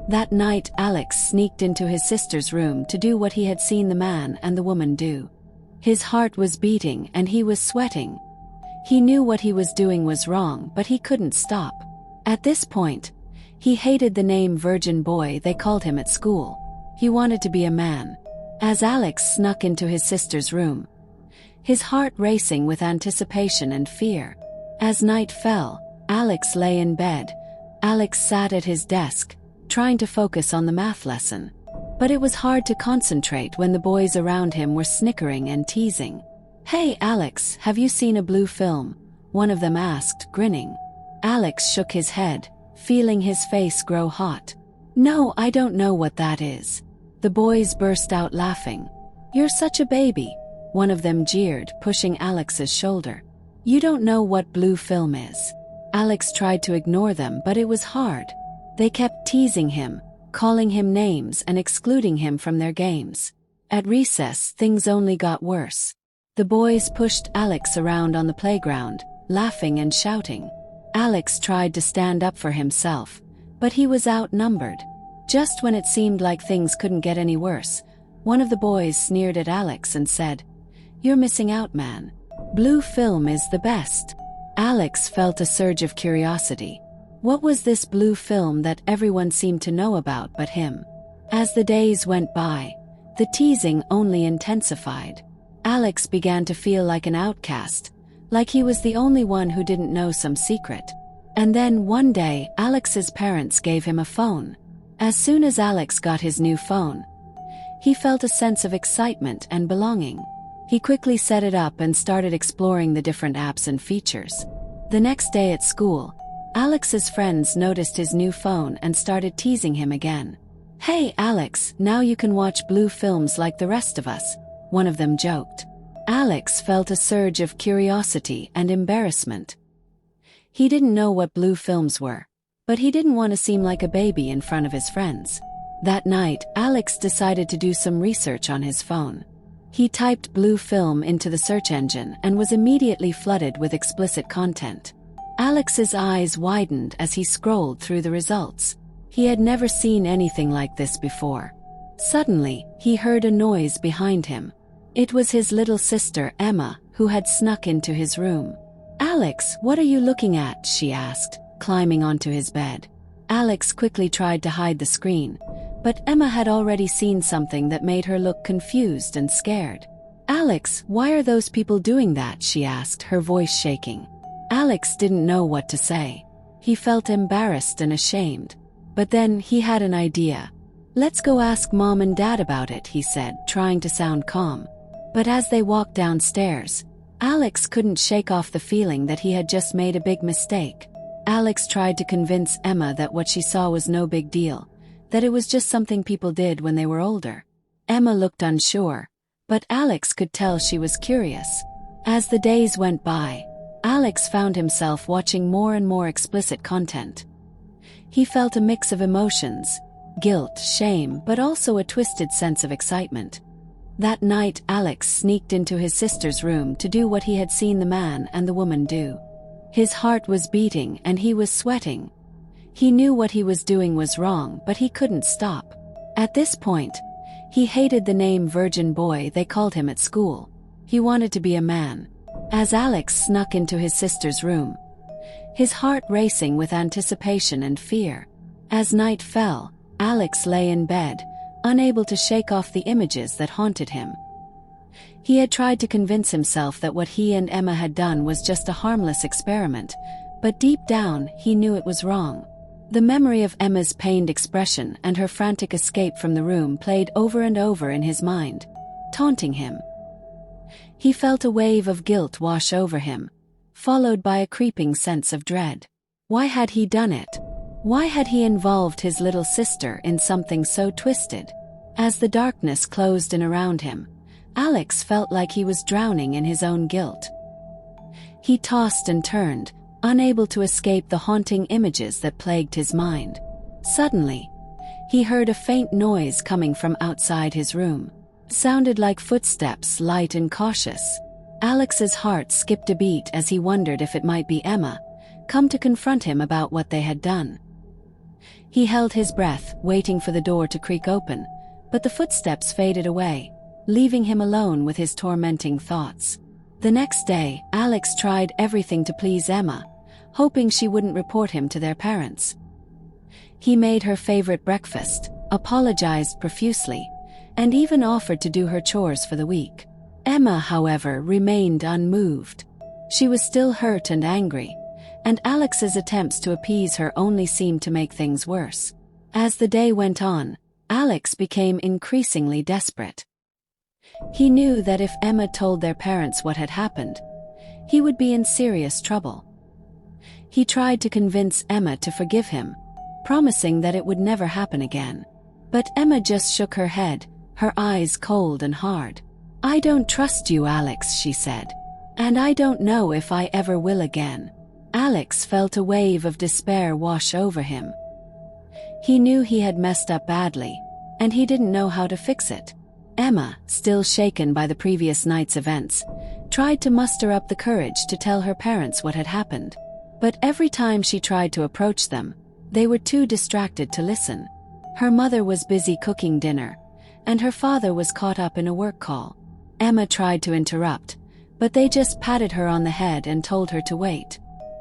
That night, Alex sneaked into his sister's room to do what he had seen the man and the woman do. His heart was beating and he was sweating. He knew what he was doing was wrong, but he couldn't stop. At this point, he hated the name virgin boy they called him at school. He wanted to be a man. As Alex snuck into his sister's room, his heart racing with anticipation and fear. As night fell, Alex lay in bed. Alex sat at his desk, trying to focus on the math lesson. But it was hard to concentrate when the boys around him were snickering and teasing. "Hey Alex, have you seen a blue film?" one of them asked, grinning. Alex shook his head, feeling his face grow hot. "No, I don't know what that is." The boys burst out laughing. "You're such a baby," one of them jeered, pushing Alex's shoulder. "You don't know what blue film is." Alex tried to ignore them, but it was hard. They kept teasing him, calling him names and excluding him from their games. At recess, things only got worse. The boys pushed Alex around on the playground, laughing and shouting. Alex tried to stand up for himself, but he was outnumbered. Just when it seemed like things couldn't get any worse, one of the boys sneered at Alex and said, "You're missing out, man. Blue film is the best." Alex felt a surge of curiosity. What was this blue film that everyone seemed to know about but him? As the days went by, the teasing only intensified. Alex began to feel like an outcast, like he was the only one who didn't know some secret. And then one day, Alex's parents gave him a phone. As soon as Alex got his new phone, he felt a sense of excitement and belonging. He quickly set it up and started exploring the different apps and features. The next day at school, Alex's friends noticed his new phone and started teasing him again. "Hey Alex, now you can watch blue films like the rest of us," one of them joked. Alex felt a surge of curiosity and embarrassment. He didn't know what blue films were, but he didn't want to seem like a baby in front of his friends. That night, Alex decided to do some research on his phone. He typed blue film into the search engine and was immediately flooded with explicit content. Alex's eyes widened as he scrolled through the results. He had never seen anything like this before. Suddenly, he heard a noise behind him. It was his little sister, Emma, who had snuck into his room. "Alex, what are you looking at?" she asked, climbing onto his bed. Alex quickly tried to hide the screen, but Emma had already seen something that made her look confused and scared. "Alex, why are those people doing that?" she asked, her voice shaking. Alex didn't know what to say. He felt embarrassed and ashamed. But then he had an idea. "Let's go ask Mom and Dad about it," he said, trying to sound calm. But as they walked downstairs, Alex couldn't shake off the feeling that he had just made a big mistake. Alex tried to convince Emma that what she saw was no big deal, that it was just something people did when they were older. Emma looked unsure, but Alex could tell she was curious. As the days went by, Alex found himself watching more and more explicit content. He felt a mix of emotions, guilt, shame, but also a twisted sense of excitement. That night, Alex sneaked into his sister's room to do what he had seen the man and the woman do. His heart was beating and he was sweating. He knew what he was doing was wrong, but he couldn't stop. At this point, he hated the name virgin boy they called him at school. He wanted to be a man. As Alex snuck into his sister's room, his heart racing with anticipation and fear. As night fell, Alex lay in bed, unable to shake off the images that haunted him. He had tried to convince himself that what he and Emma had done was just a harmless experiment, but deep down, he knew it was wrong. The memory of Emma's pained expression and her frantic escape from the room played over and over in his mind, taunting him. He felt a wave of guilt wash over him, followed by a creeping sense of dread. Why had he done it? Why had he involved his little sister in something so twisted? As the darkness closed in around him, Alex felt like he was drowning in his own guilt. He tossed and turned, unable to escape the haunting images that plagued his mind. Suddenly, he heard a faint noise coming from outside his room. Sounded like footsteps, light and cautious. Alex's heart skipped a beat as he wondered if it might be Emma, come to confront him about what they had done. He held his breath, waiting for the door to creak open, but the footsteps faded away, leaving him alone with his tormenting thoughts. The next day, Alex tried everything to please Emma, hoping she wouldn't report him to their parents. He made her favorite breakfast, apologized profusely, and even offered to do her chores for the week. Emma, however, remained unmoved. She was still hurt and angry, and Alex's attempts to appease her only seemed to make things worse. As the day went on, Alex became increasingly desperate. He knew that if Emma told their parents what had happened, he would be in serious trouble. He tried to convince Emma to forgive him, promising that it would never happen again. But Emma just shook her head, her eyes cold and hard. "I don't trust you, Alex," she said. "And I don't know if I ever will again." Alex felt a wave of despair wash over him. He knew he had messed up badly, and he didn't know how to fix it. Emma, still shaken by the previous night's events, tried to muster up the courage to tell her parents what had happened. But every time she tried to approach them, they were too distracted to listen. Her mother was busy cooking dinner, and her father was caught up in a work call. Emma tried to interrupt, but they just patted her on the head and told her to wait.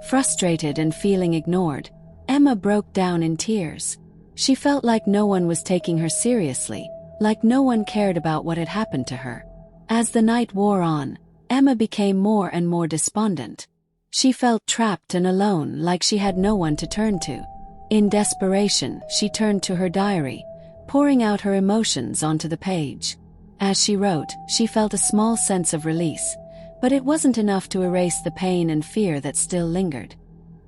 Frustrated and feeling ignored, Emma broke down in tears. She felt like no one was taking her seriously, like no one cared about what had happened to her. As the night wore on, Emma became more and more despondent. She felt trapped and alone, like she had no one to turn to. In desperation, she turned to her diary, pouring out her emotions onto the page. As she wrote, she felt a small sense of release, but it wasn't enough to erase the pain and fear that still lingered.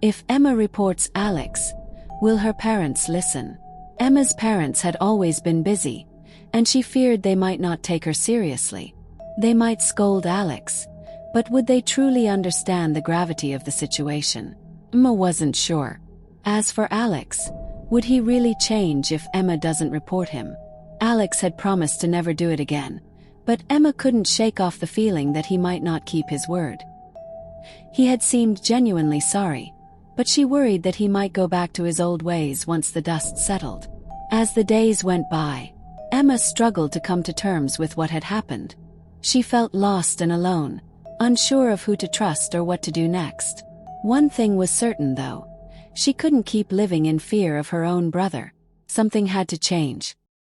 If Emma reports Alex, will her parents listen? Emma's parents had always been busy, and she feared they might not take her seriously. They might scold Alex, but would they truly understand the gravity of the situation? Emma wasn't sure. As for Alex, would he really change if Emma doesn't report him? Alex had promised to never do it again, but Emma couldn't shake off the feeling that he might not keep his word. He had seemed genuinely sorry, but she worried that he might go back to his old ways once the dust settled. As the days went by, Emma struggled to come to terms with what had happened. She felt lost and alone, unsure of who to trust or what to do next. One thing was certain, though. She couldn't keep living in fear of her own brother. Something had to change.